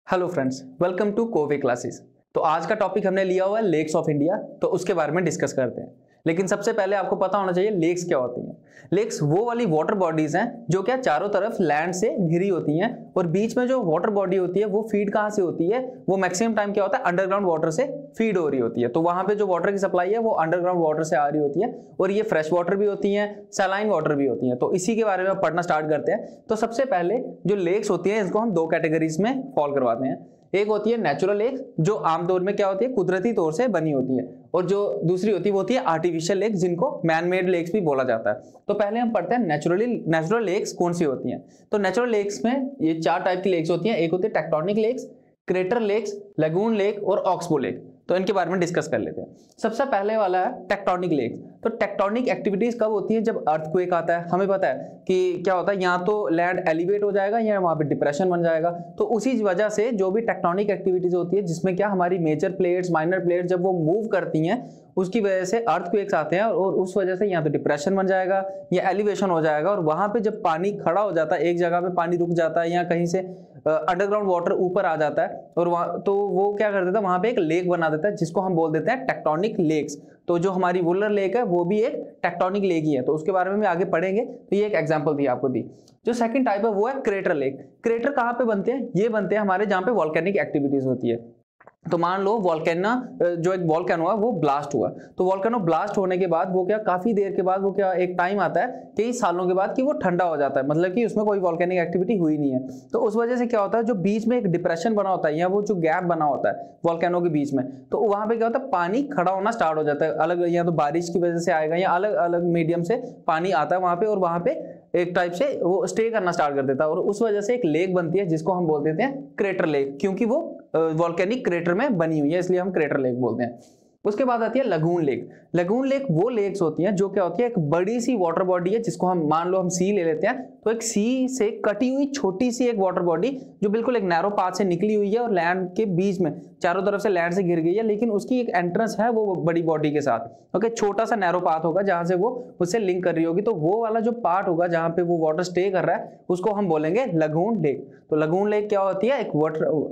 Hello friends, welcome to कोवे classes. तो आज का टॉपिक हमने लिया हुआ है लेक्स ऑफ इंडिया, तो उसके बारे में डिस्कस करते हैं। लेकिन सबसे पहले आपको पता होना चाहिए लेक्स क्या होती हैं। लेक्स वो वाली वाटर बॉडीज हैं जो क्या चारों तरफ लैंड से घिरी होती हैं और बीच में जो वाटर बॉडी होती है वो फीड कहाँ से होती है, वो मैक्सिमम टाइम क्या होता है अंडरग्राउंड वाटर से फीड हो रही होती है। तो वहां पे जो वाटर की सप्लाई है वो अंडरग्राउंड वाटर से आ रही होती है और ये फ्रेश वाटर भी होती है, सैलाइन वाटर भी होती है। तो इसी के बारे में पढ़ना स्टार्ट करते हैं। तो सबसे पहले जो लेक्स होती है इसको हम दो कैटेगरीज में फॉल करवाते हैं। एक होती है नेचुरल लेक जो आमतौर में क्या होती है कुदरती तौर से बनी होती है, और जो दूसरी होती है वो होती है आर्टिफिशियल लेक जिनको मैन मेड लेक्स भी बोला जाता है। तो पहले हम पढ़ते हैं नेचुरल लेक्स कौन सी होती हैं। तो नेचुरल लेक्स में ये चार टाइप की लेक्स होती हैं। एक होती है tectonic lakes, crater lakes, lagoon lake और ऑक्सबो लेक। तो इनके बारे में डिस्कस कर लेते हैं। सबसे पहले वाला है टेक्टोनिक लेक। तो टेक्टोनिक एक्टिविटीज कब होती है? जब अर्थक्वेक आता है। हमें पता है कि क्या होता है, यहाँ तो लैंड एलिवेट हो जाएगा या वहां पे डिप्रेशन बन जाएगा। तो उसी वजह से जो भी टेक्टोनिक एक्टिविटीज होती है जिसमें क्या हमारी मेजर प्लेट्स माइनर प्लेट्स जब वो मूव करती हैं उसकी वजह से अर्थक्वेक्स आते हैं और उस वजह से यहाँ तो डिप्रेशन बन जाएगा या एलिवेशन हो जाएगा। और वहां पे जब पानी खड़ा हो जाता है, एक जगह पे पानी रुक जाता है या कहीं से अंडरग्राउंड वाटर ऊपर आ जाता है और वहां तो वो क्या कर देता है, वहां पे एक लेक बना देता है जिसको हम बोल देते हैं टेक्टोनिक लेक्स। तो जो हमारी वुलर लेक है वो भी एक टेक्टोनिक लेक ही है। तो उसके बारे में भी आगे पढ़ेंगे। तो ये एक एग्जांपल दी आपको दी। जो सेकंड टाइप है वो है क्रेटर लेक। क्रेटर कहाँ पे बनते हैं? ये बनते हैं हमारे जहाँ पे वॉल्केनिक एक्टिविटीज होती है। तो मान लो वॉल्केनो जो एक वॉल्केनो है वो ब्लास्ट हुआ। तो वॉल्केनो ब्लास्ट होने के बाद वो क्या काफी देर के बाद वो क्या एक टाइम आता है कई सालों के बाद कि वो ठंडा हो जाता है, मतलब कि उसमें कोई वॉल्केनिक एक्टिविटी हुई नहीं है। तो उस वजह से क्या होता है, जो बीच में एक डिप्रेशन बना होता है या वो जो गैप बना होता है वॉल्केनो के बीच में, तो वहां पे क्या होता है पानी खड़ा होना स्टार्ट हो जाता है। अलग या तो बारिश की वजह से आएगा या अलग अलग मीडियम से पानी आता है वहां पे और वहां पे एक टाइप से वो स्टे करना स्टार्ट कर देता है और उस वजह से एक लेक बनती है जिसको हम बोल देते हैं क्रेटर लेक, क्योंकि वो वॉल्केनिक क्रेटर में बनी हुई है इसलिए हम क्रेटर लेक बोलते हैं। उसके बाद आती है लगून लेक। लगून लेक वो लेक्स होती हैं जो क्या होती है एक बड़ी सी वाटर बॉडी है जिसको हम मान लो हम सी ले लेते हैं। तो एक सी से कटी हुई छोटी सी एक वाटर बॉडी जो बिल्कुल एक नैरो पाथ से निकली हुई है और लैंड के बीच में चारों तरफ से लैंड से घिर गई है, लेकिन उसकी एक एंट्रेंस है वो बड़ी बॉडी के साथ। ओके, छोटा सा नैरो पाथ होगा जहां से वो उससे लिंक कर रही होगी। तो वो वाला जो पार्ट होगा जहां पे वो वाटर स्टे कर रहा है उसको हम बोलेंगे लगून लेक। तो लगून लेक क्या होती है, एक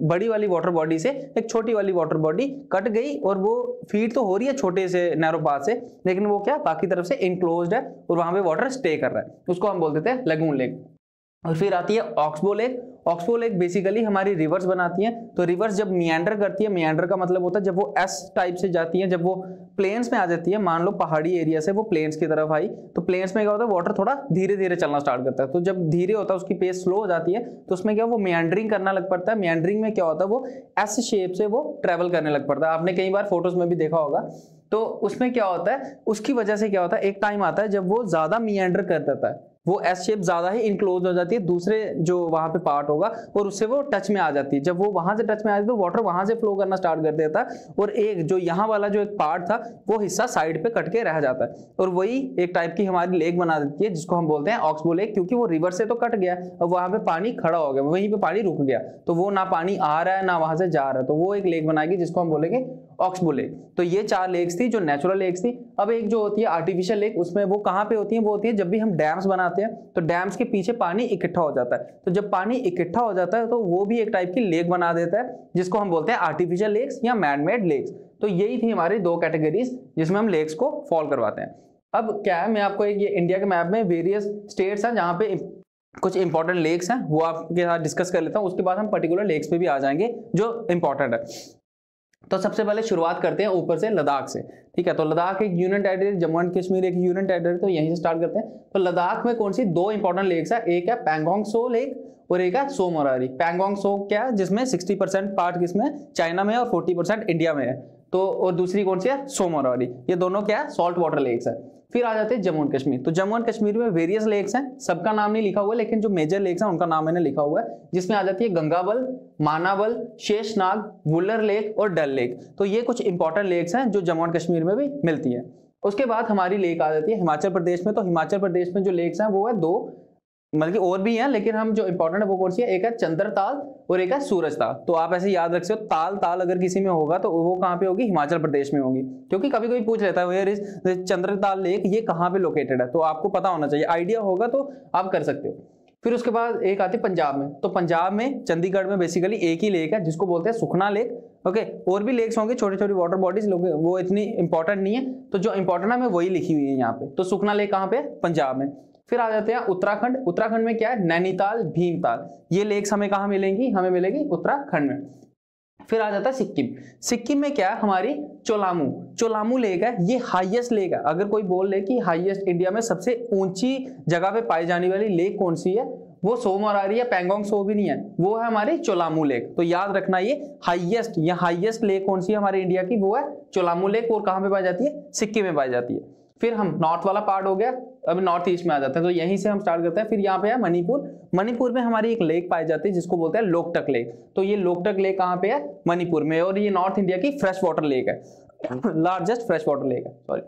बड़ी वाली वाटर बॉडी से एक छोटी वाली वाटर बॉडी कट गई और वो फीड तो हो रही है छोटे से नैरो पाथ से, लेकिन वो क्या बाकी तरफ से इनक्लोज्ड है और वहां पे वाटर स्टे कर रहा है, उसको हम बोल देते हैं लगून लेक। और फिर आती है oxbow lake. Oxbow lake basically हमारी रिवर्स बनाती है। तो रिवर्स जब मियांडर करती है, मियांडर का मतलब होता है जब वो एस टाइप से जाती है, जब वो प्लेन्स में आ जाती है, मान लो पहाड़ी एरिया से वो प्लेन्स की तरफ आई, तो प्लेन्स में क्या होता है वाटर थोड़ा धीरे धीरे चलना स्टार्ट करता है। तो जब धीरे होता है उसकी पेस स्लो हो जाती है तो उसमें क्या वो मियांडरिंग करना लग पड़ता है। मियांडरिंग में क्या होता है वो एस शेप से वो ट्रेवल करने लग पड़ता है। आपने कई बार फोटोज में भी देखा होगा। तो उसमें क्या होता है, उसकी वजह से क्या होता है एक टाइम आता है जब वो ज्यादा मियांडर कर देता है, वो एस शेप ज्यादा ही इनक्लोज हो जाती है दूसरे जो वहां पे पार्ट होगा और उससे वो टच में आ जाती है। जब वो वहां से टच में आ जाती है तो वाटर वहां से फ्लो करना स्टार्ट कर देता है और एक जो यहाँ वाला जो एक पार्ट था वो हिस्सा साइड पे कट के रह जाता है और वही एक टाइप की हमारी लेक बना देती है जिसको हम बोलते हैं ऑक्सबो लेक, क्योंकि वो रिवर से तो कट गया और वहां पे पानी खड़ा हो गया, वहीं पे पानी रुक गया, तो वो ना पानी आ रहा है ना वहां से जा रहा है, तो वो एक लेक बनाएगी जिसको हम बोलेंगे ऑक्सबो लेक। तो ये चार लेक्स थी जो नेचुरल लेक्स थी। अब एक जो होती है आर्टिफिशियल लेक, उसमें वो कहाँ पे होती है, वो होती है जब भी हम डैम्स बनाते हैं तो डैम्स के पीछे पानी इकट्ठा हो जाता है। तो जब पानी इकट्ठा हो जाता है तो वो भी एक टाइप की लेक बना देता है जिसको हम बोलते हैं आर्टिफिशियल लेक्स या मैनमेड लेक्स। तो यही थी हमारी दो कैटेगरीज जिसमें हम लेक्स को फॉल करवाते हैं। अब क्या है, मैं आपको एक ये इंडिया के मैप में वेरियस स्टेट्स हैं जहाँ पे कुछ इंपॉर्टेंट लेक्स हैं वो आपके साथ डिस्कस कर लेता हूँ। उसके बाद हम पर्टिकुलर लेक्स पे भी आ जाएंगे जो इंपॉर्टेंट है। तो सबसे पहले शुरुआत करते हैं ऊपर से, लद्दाख से। ठीक है, तो लद्दाख एक union territory, Jammu and Kashmir एक यूनियन टेरिटरी, तो यहीं से स्टार्ट करते हैं। तो लद्दाख में कौन सी दो इंपॉर्टेंट लेक्स है, एक है पैंगोंग सो लेक और एक है सो मोरारी। पैंगोंग सो क्या है, जिसमें 60% पार्ट किसमें चाइना में और 40% इंडिया में है। तो और दूसरी कौन सी है, सो मोरारी। ये दोनों क्या है, सॉल्ट वाटर लेक्स है। फिर आ जाते हैं जम्मू एंड कश्मीर। तो जम्मू एंड कश्मीर में वेरियस लेक्स हैं, सबका नाम नहीं लिखा हुआ है लेकिन जो मेजर लेक्स हैं उनका नाम मैंने लिखा हुआ है, जिसमें आ जाती है गंगाबल, मानाबल, शेषनाग, वुलर लेक और डल लेक। तो ये कुछ इंपॉर्टेंट लेक्स हैं जो जम्मू एंड कश्मीर में भी मिलती है। उसके बाद हमारी लेक आ जाती है हिमाचल प्रदेश में। तो हिमाचल प्रदेश में जो लेक्स हैं वो है दो, मतलब कि और भी हैं लेकिन हम जो इंपॉर्टेंट है वो कौन सी है, एक है चंद्रताल और एक है सूरजताल। तो आप ऐसे याद रख सकते हो, ताल ताल अगर किसी में होगा तो वो कहाँ पे होगी, हिमाचल प्रदेश में होगी, क्योंकि कभी कोई पूछ लेता है वेयर इज चंद्रताल लेक, ये कहाँ पे लोकेटेड है, तो आपको पता होना चाहिए, आइडिया होगा तो आप कर सकते हो। फिर उसके बाद एक आती है पंजाब में, तो पंजाब में चंडीगढ़ में बेसिकली एक ही लेक है जिसको बोलते हैं सुखना लेक। ओके, और भी लेक्स होंगे छोटी छोटी वाटर बॉडीज, वो इतनी इंपॉर्टेंट नहीं है, तो जो इंपॉर्टेंट है मैं वही लिखी हुई है यहाँ पे। तो सुखना लेक कहाँ पे? पंजाब में। फिर आ जाते हैं उत्तराखंड। उत्तराखंड में क्या है? नैनीताल, भीमताल, ये लेक्स हमें कहाँ मिलेंगी? हमें मिलेगी उत्तराखंड में। फिर आ जाता है सिक्किम। सिक्किम में क्या है? हमारी चोलामू, चोलामू लेक है, ये हाईएस्ट लेक है। अगर कोई बोल ले कि हाईएस्ट इंडिया में सबसे ऊंची जगह पे पाई जाने वाली लेक कौन सी है, वो सोमवारारी या पैंगोंग सो भी नहीं है, वो है हमारी चोलामू लेक। तो याद रखना ये हाईएस्ट लेक कौन सी है हमारे इंडिया की, वो है चोलामू लेक। और कहाँ पे पाई जाती है? सिक्किम में पाई जाती है। फिर हम नॉर्थ वाला पार्ट हो गया, अब नॉर्थ ईस्ट में आ जाते हैं, तो यहीं से हम स्टार्ट करते हैं। फिर यहाँ पे है मणिपुर। मणिपुर में हमारी एक लेक पाई जाती है जिसको बोलते हैं लोकटक लेक। तो ये लोकटक लेक कहाँ पे है? मणिपुर में, और ये नॉर्थ इंडिया की फ्रेश वाटर लेक है, लार्जेस्ट फ्रेश वाटर लेक है, सॉरी।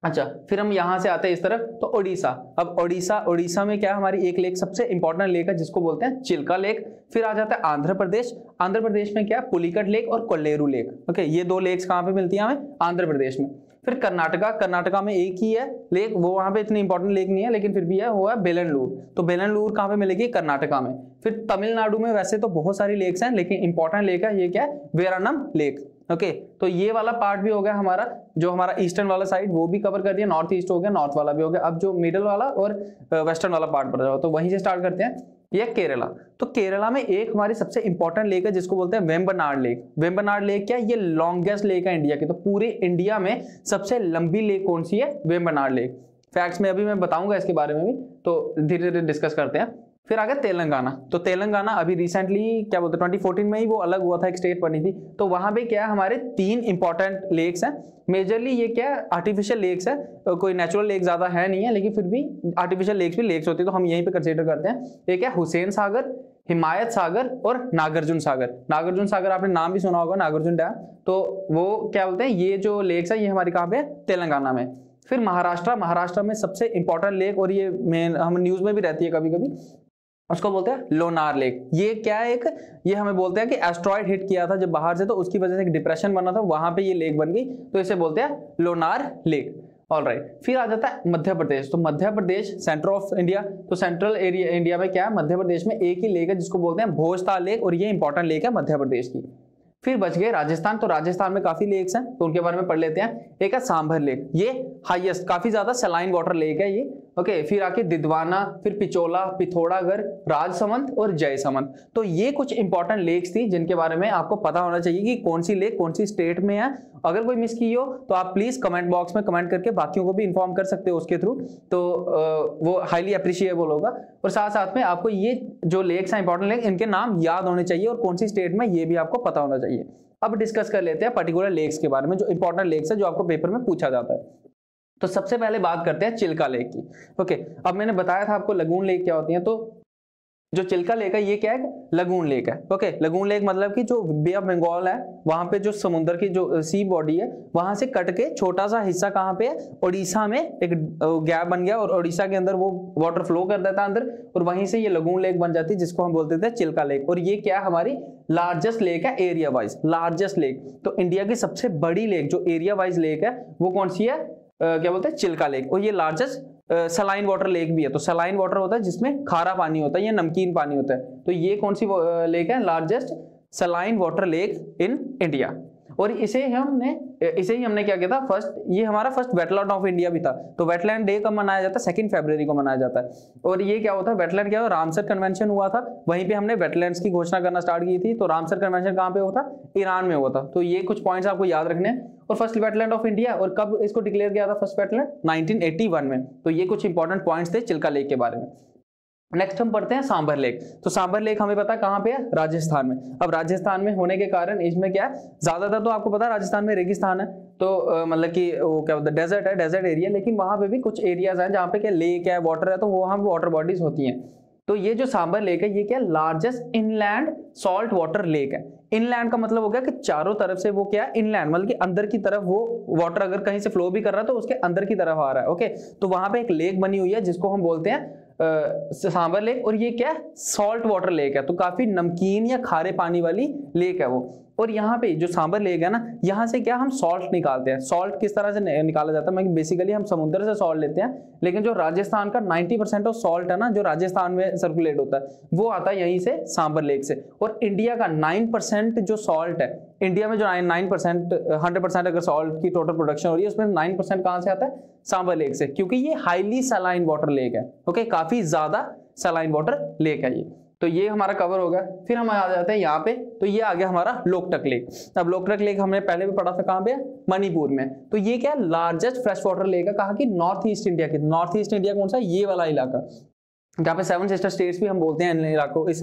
अच्छा, फिर हम यहाँ से आते हैं इस तरफ, तो ओडिशा। अब ओडिशा में क्या है? हमारी एक लेक सबसे इंपॉर्टेंट लेक है जिसको बोलते हैं चिल्का लेक। फिर आ जाता है आंध्र प्रदेश। आंध्र प्रदेश में क्या है? पुलिकट लेक और कोल्लेरू लेक। ओके, ये दो लेक्स कहाँ पे मिलती है हमें? आंध्र प्रदेश में। फिर कर्नाटका में एक ही है लेक, वो वहां पे इतनी इंपॉर्टेंट लेक नहीं है लेकिन फिर भी है, वो है बेलनलूर। तो बेलनलूर कहाँ पे मिलेगी? कर्नाटका में। फिर तमिलनाडु में वैसे तो बहुत सारी लेक्स हैं लेकिन इंपॉर्टेंट लेक है, ये क्या है? वेरानम लेक। ओके, तो ये वाला पार्ट भी हो गया हमारा, जो हमारा ईस्टर्न वाला साइड वो भी कवर कर दिया, नॉर्थ ईस्ट हो गया, नॉर्थ वाला भी हो गया। अब जो मिडल वाला और वेस्टर्न वाला पार्ट बढ़ जाओ, तो वहीं से स्टार्ट करते हैं। ये केरला। तो केरला में एक हमारी सबसे इंपॉर्टेंट लेक है जिसको बोलते हैं वेम्बनाड लेक। वेम्बनाड लेक क्या है? ये लॉन्गेस्ट लेक है इंडिया की। तो पूरे इंडिया में सबसे लंबी लेक कौन सी है? वेम्बनाड लेक। फैक्ट्स में अभी मैं बताऊंगा इसके बारे में भी, तो धीरे धीरे डिस्कस करते हैं। फिर आ गया तेलंगाना। तो तेलंगाना अभी रिसेंटली क्या बोलते हैं 2014 में ही वो अलग हुआ था, एक स्टेट बनी थी। तो वहां पे क्या है? हमारे 3 इंपॉर्टेंट लेक्स हैं। मेजरली ये क्या है? आर्टिफिशियल लेक्स है, कोई नेचुरल लेक ज्यादा है नहीं है, लेकिन फिर भी आर्टिफिशियल लेक्स भी लेक्स होती है, तो हम यहीं पे कंसीडर करते हैं। एक है हुसैन सागर, हिमायत सागर और नागार्जुन सागर। नागार्जुन सागर आपने नाम भी सुना होगा, नागार्जुन डैम। तो वो क्या बोलते हैं, ये जो लेक्स है ये हमारी कहाँ पे है? तेलंगाना में। फिर महाराष्ट्र में सबसे इंपॉर्टेंट लेक, और ये मेन हम न्यूज में भी रहती है कभी कभी, उसको बोलते हैं लोनार लेक। ये क्या है? ये हमें बोलते हैं कि एस्ट्रॉइड हिट किया था जब बाहर से, तो उसकी वजह से एक डिप्रेशन बना था, वहां पे ये लेक बन गई, तो इसे बोलते हैं लोनार लेक। ऑलराइट, फिर आ जाता है मध्य प्रदेश। तो Madhya Pradesh centre of India, तो सेंट्रल एरिया इंडिया में क्या है? मध्य प्रदेश में एक ही लेक है जिसको बोलते हैं भोजताल लेक, और ये इंपॉर्टेंट लेक है मध्य प्रदेश की। फिर बच गए राजस्थान। तो राजस्थान में काफी लेक्स हैं, तो उनके बारे में पढ़ लेते हैं। एक है सांभर लेक, ये हाईएस्ट, काफी ज्यादा सलाइन वाटर लेक है ये। ओके, फिर आके दिदवाना, फिर पिचोला, पिथौरागढ़, राजसमंद और जयसमंद। तो ये कुछ इंपॉर्टेंट लेक्स थी जिनके बारे में आपको पता होना चाहिए कि कौन सी लेक कौन सी स्टेट में है। अगर कोई मिस की हो तो आप प्लीज कमेंट बॉक्स में कमेंट करके बाकियों को भी इन्फॉर्म कर सकते हो उसके थ्रू, तो वो हाईली अप्रिशिएबल होगा। और साथ साथ में आपको ये जो लेक्स हैं इंपॉर्टेंट लेक, इनके नाम याद होने चाहिए और कौन सी स्टेट में, ये भी आपको पता होना चाहिए। अब डिस्कस कर लेते हैं पर्टिकुलर लेक्स के बारे में, जो इंपॉर्टेंट लेक्स है जो आपको पेपर में पूछा जाता है। तो सबसे पहले बात करते हैं चिल्का लेक की। ओके, अब मैंने बताया था आपको लगून लेक क्या होती है, तो जो चिल्का लेक है ये क्या है? लगून लेक है। ओके, लगून लेक मतलब कि जो बे ऑफ बंगाल है वहां पे जो समुद्र की जो सी बॉडी है वहां से कट के छोटा सा हिस्सा कहाँ पे है? उड़ीसा में एक गैप बन गया और उड़ीसा के अंदर वो वाटर फ्लो कर देता है अंदर, और वहीं से ये लगून लेक बन जाती है जिसको हम बोलते थे चिल्का लेक। और ये क्या है? हमारी लार्जेस्ट लेक है एरिया वाइज, लार्जेस्ट लेक। तो इंडिया की सबसे बड़ी लेक जो एरिया वाइज लेक है वो कौन सी है? क्या बोलते हैं? चिल्का लेक। और ये लार्जेस्ट सलाइन वाटर लेक भी है। तो सलाइन वाटर होता है जिसमें खारा पानी होता है या नमकीन पानी होता है। तो ये कौन सी लेक है? Largest saline water lake in India. और इसे ही हमने क्या किया था? ये हमारा फर्स्ट वेटलैंड ऑफ इंडिया भी था। तो वेटलैंड डे कब मनाया जाता है? 2 फरवरी को मनाया जाता है। और ये क्या होता है? वेटलैंड क्या होता है? रामसर कन्वेंशन हुआ था, वहीं पे हमने वेटलैंड्स की घोषणा करना स्टार्ट की थी। तो रामसर कन्वेंशन कहाँ पे होता? ईरान में हुआ था। तो ये कुछ पॉइंट्स आपको याद रखने हैं। और फर्स्ट वेटलैंड ऑफ इंडिया, और कब इसको डिक्लेयर किया था फर्स्ट वेटलैंड? 1981 में। तो ये कुछ इंपॉर्टेंट पॉइंट्स थे चिल्का लेक के बारे में। नेक्स्ट हम पढ़ते हैं सांभर लेक। तो सांभर लेक हमें पता है कहाँ पे है? राजस्थान में। अब राजस्थान में होने के कारण इसमें क्या है? ज्यादातर तो आपको पता है राजस्थान में रेगिस्तान है, तो मतलब कि वो क्या बोलते हैं, डेजर्ट है, डेजर्ट एरिया। लेकिन वहां पे भी कुछ एरियाज हैं जहाँ पे क्या लेक है, वाटर है, तो वहाँ वाटर बॉडीज होती हैं। तो ये जो सांभर लेक है ये क्या? Largest inland salt water lake है। इनलैंड का मतलब हो गया कि चारों तरफ से वो क्या है? इनलैंड मतलब कि अंदर की तरफ वो वाटर अगर कहीं से फ्लो भी कर रहा है तो उसके अंदर की तरफ आ रहा है। ओके, तो वहां पे एक लेक बनी हुई है जिसको हम बोलते हैं सांभर लेक। और ये क्या है? सॉल्ट वाटर लेक है, तो काफी नमकीन या खारे पानी वाली लेक है वो। और यहाँ पे जो सांबर लेक है ना, यहाँ से क्या हम सॉल्ट निकालते हैं। सॉल्ट किस तरह से निकाला जाता है, बेसिकली हम समुद्र से सॉल्ट लेते हैं, लेकिन जो राजस्थान का 90% ऑफ सॉल्ट है ना, जो राजस्थान में सर्कुलेट होता है, वो आता है यहीं से सांबर लेक से। और इंडिया का 9% जो सॉल्ट है, इंडिया में जो 9% 100% अगर सॉल्ट की टोटल प्रोडक्शन हो रही है, उसमें 9% कहाँ से आता है, सांबर लेक से, क्योंकि ये हाईली सलाइन वाटर लेक है। ओके, काफी ज्यादा सलाइन वाटर लेक है ये। तो ये हमारा कवर होगा। फिर हम आ जाते हैं यहाँ पे, तो ये आ गया हमारा लोकटक लेक। अब लोकटक लेक हमने पहले भी पढ़ा था, कहाँ पे, मणिपुर में। तो ये क्या है, लार्जेस्ट फ्रेश वाटर लेक है, कहा कि नॉर्थ ईस्ट इंडिया के। नॉर्थ ईस्ट इंडिया कौन सा, ये वाला इलाका, जहाँ पे 7 सिस्टर स्टेट्स भी हम बोलते हैं इस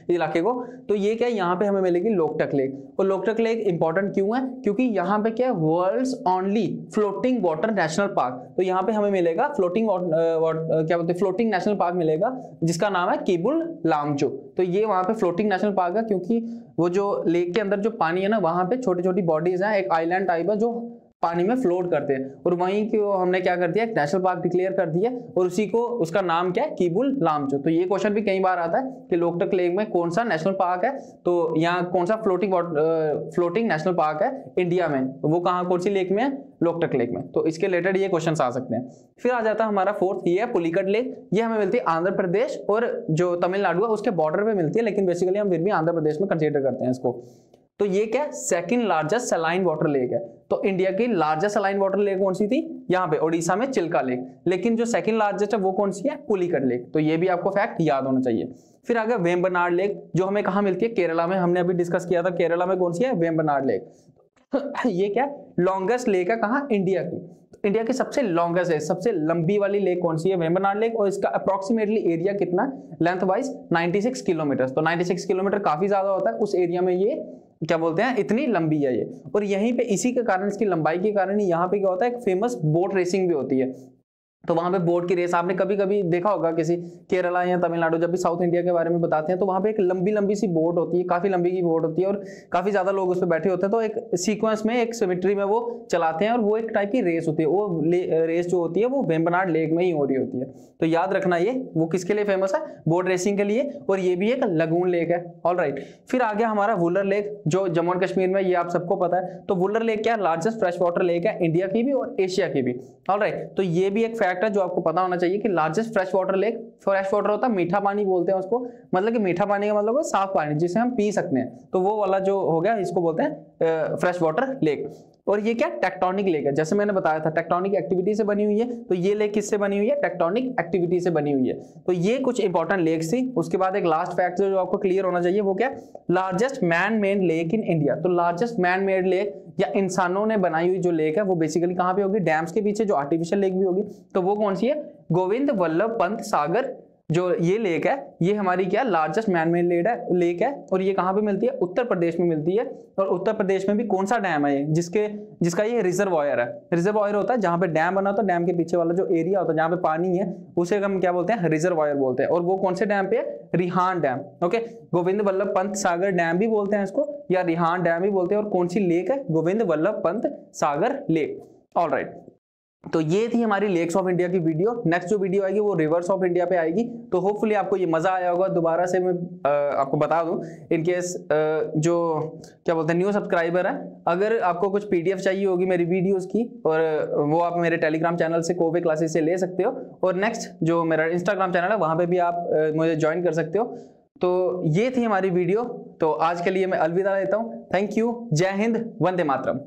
इलाके को। तो ये क्या है, यहाँ पे हमें मिलेगी लोकटक लेक। और लोकटक लेक इंपॉर्टेंट क्यों है, क्योंकि यहाँ पे क्या है, world's only floating water national park. तो यहाँ पे हमें मिलेगा फ्लोटिंग क्या बोलते हैं, फ्लोटिंग नेशनल पार्क मिलेगा, जिसका नाम है केबुल लामचो। तो ये वहाँ पे फ्लोटिंग नेशनल पार्क है, क्योंकि वो जो लेक के अंदर जो पानी है ना, वहाँ पे छोटी छोटी बॉडीज हैं, एक आइलैंड टाइप है जो पानी में फ्लोट करते हैं, और वहीं को हमने क्या कर दिया, एक नेशनल पार्क डिक्लेयर कर दिया, और उसी को, उसका नाम क्या है, केबुल लामचो। तो ये क्वेश्चन भी कई बार आता है कि लोकटक लेक में कौन सा नेशनल पार्क है, तो यहाँ कौन सा फ्लोटिंग नेशनल पार्क है इंडिया में, तो वो कहाँ, कौन सी लेक में है, लोकटक लेक में। तो इसके रिलेटेड ये क्वेश्चन आ सकते हैं। फिर आ जाता है हमारा फोर्थ, ये है पुलिकट लेक। ये हमें मिलती है आंध्र प्रदेश और जो तमिलनाडु है उसके बॉर्डर पे मिलती है, लेकिन बेसिकली हम फिर भी आंध्र प्रदेश में कंसीडर करते हैं इसको। तो ये क्या है, second largest saline water lake है। तो इंडिया की लार्जेस्ट सलाइन वाटर लेक कौन सी थी, यहाँ पे ओडिशा में चिल्का लेक, लेकिन जो सेकंड लार्जेस्ट है वो कौन सी है, पुलिकट लेक। तो ये भी आपको फैक्ट याद होना चाहिए। फिर आ गया वेम्बनाड लेक, जो हमें कहाँ मिलती है, केरला में। हमने अभी डिस्कस किया था, केरला में कौन सी है, वेम्बनाड लेक। ये क्या लॉन्गेस्ट लेक है, कहाँ, इंडिया की। इंडिया की सबसे लॉन्गेस्ट है, सबसे लंबी वाली लेक कौन सी है, वेम्बनाड लेक। और इसका अप्रोक्सीमेटली एरिया कितना है, लेंथ वाइज 96 किलोमीटर। तो 96 किलोमीटर काफी ज्यादा होता है, उस एरिया में ये क्या बोलते हैं, इतनी लंबी है ये। और यहीं पे इसी के कारण, इसकी लंबाई के कारण यहाँ पे क्या होता है, एक फेमस बोट रेसिंग भी होती है। तो वहां पे बोट की रेस आपने कभी कभी देखा होगा, किसी केरला या तमिलनाडु जब भी साउथ इंडिया के बारे में बताते हैं, तो वहां पे एक लंबी लंबी सी बोट होती है, काफी लंबी की बोट होती है, और काफी ज्यादा लोग उस पर बैठे होते हैं। तो एक सीक्वेंस में, एक सिमेट्री में वो चलाते हैं, और वो एक टाइप की रेस होती है। वो रेस जो होती है वो वेम्बनाड लेक में ही हो रही होती है। तो याद रखना, ये वो किसके लिए फेमस है, बोट रेसिंग के लिए, और ये भी एक लगून लेक है। ऑलराइट, फिर आ गया हमारा वुलर लेक, जो जम्मू एंड कश्मीर में, ये आप सबको पता है। तो वुलर लेक क्या, लार्जेस्ट फ्रेश वाटर लेक है, इंडिया की भी और एशिया की भी। ऑलराइट, तो ये भी एक फैक्ट है जो आपको पता होना चाहिए कि largest fresh water lake, fresh water होता है मीठा पानी बोलते हैं उसको, मतलब कि मीठा पानी का मतलब है साफ पानी जिसे हम पी सकते हैं। तो वो वाला जो हो गया, इसको बोलते हैं फ्रेश वाटर लेक। और ये क्या, टेक्टोनिक लेक है, जैसे मैंने बताया था टेक्टोनिक एक्टिविटी से बनी हुई है। तो ये लेक किससे बनी हुई है, टेक्टोनिक एक्टिविटी से बनी हुई है। तो ये कुछ इंपॉर्टेंट लेक्स थी। उसके बाद एक लास्ट फैक्ट जो आपको क्लियर होना चाहिए, वो क्या, largest man made lake in India. तो लार्जेस्ट मैन मेड लेक या इंसानों ने बनाई हुई जो लेक है, वो बेसिकली कहाँ पे होगी, डैम्स के पीछे, जो आर्टिफिशियल लेक भी होगी। तो वो कौन सी है, गोविंद वल्लभ पंत सागर जो ये लेक है, ये हमारी क्या, लार्जेस्ट मैन मेड लेक है। और ये कहाँ पे मिलती है, उत्तर प्रदेश में मिलती है। और उत्तर प्रदेश में भी कौन सा डैम है ये, जिसका ये रिजर्वॉयर है। रिजर्वॉयर होता है जहाँ पे डैम बना होता है, डैम के पीछे वाला जो एरिया होता है जहाँ पे पानी है, उसे हम क्या बोलते हैं, रिजर्वॉयर बोलते हैं। और वो कौन से डैम पे है, Rihan dam. Okay, Govind Vallabh Pant Sagar dam भी बोलते हैं इसको, या रिहान डैम भी बोलते हैं। और कौन सी लेक है, गोविंद वल्लभ पंत सागर लेक। ऑलराइट, तो ये थी हमारी लेक्स ऑफ इंडिया की वीडियो। नेक्स्ट जो वीडियो आएगी वो रिवर्स ऑफ इंडिया पे आएगी। तो होपफुली आपको ये मजा आया होगा। दोबारा से मैं आपको बता दूं, इनकेस जो क्या बोलते हैं न्यू सब्सक्राइबर है, अगर आपको कुछ पीडीएफ चाहिए होगी मेरी वीडियोस की, और वो आप मेरे टेलीग्राम चैनल से कोवे क्लासेस से ले सकते हो। और नेक्स्ट जो मेरा इंस्टाग्राम चैनल है, वहां पे भी आप मुझे ज्वाइन कर सकते हो। तो ये थी हमारी वीडियो। तो आज के लिए मैं अलविदा लेता हूँ। थैंक यू, जय हिंद, वंदे मातरम।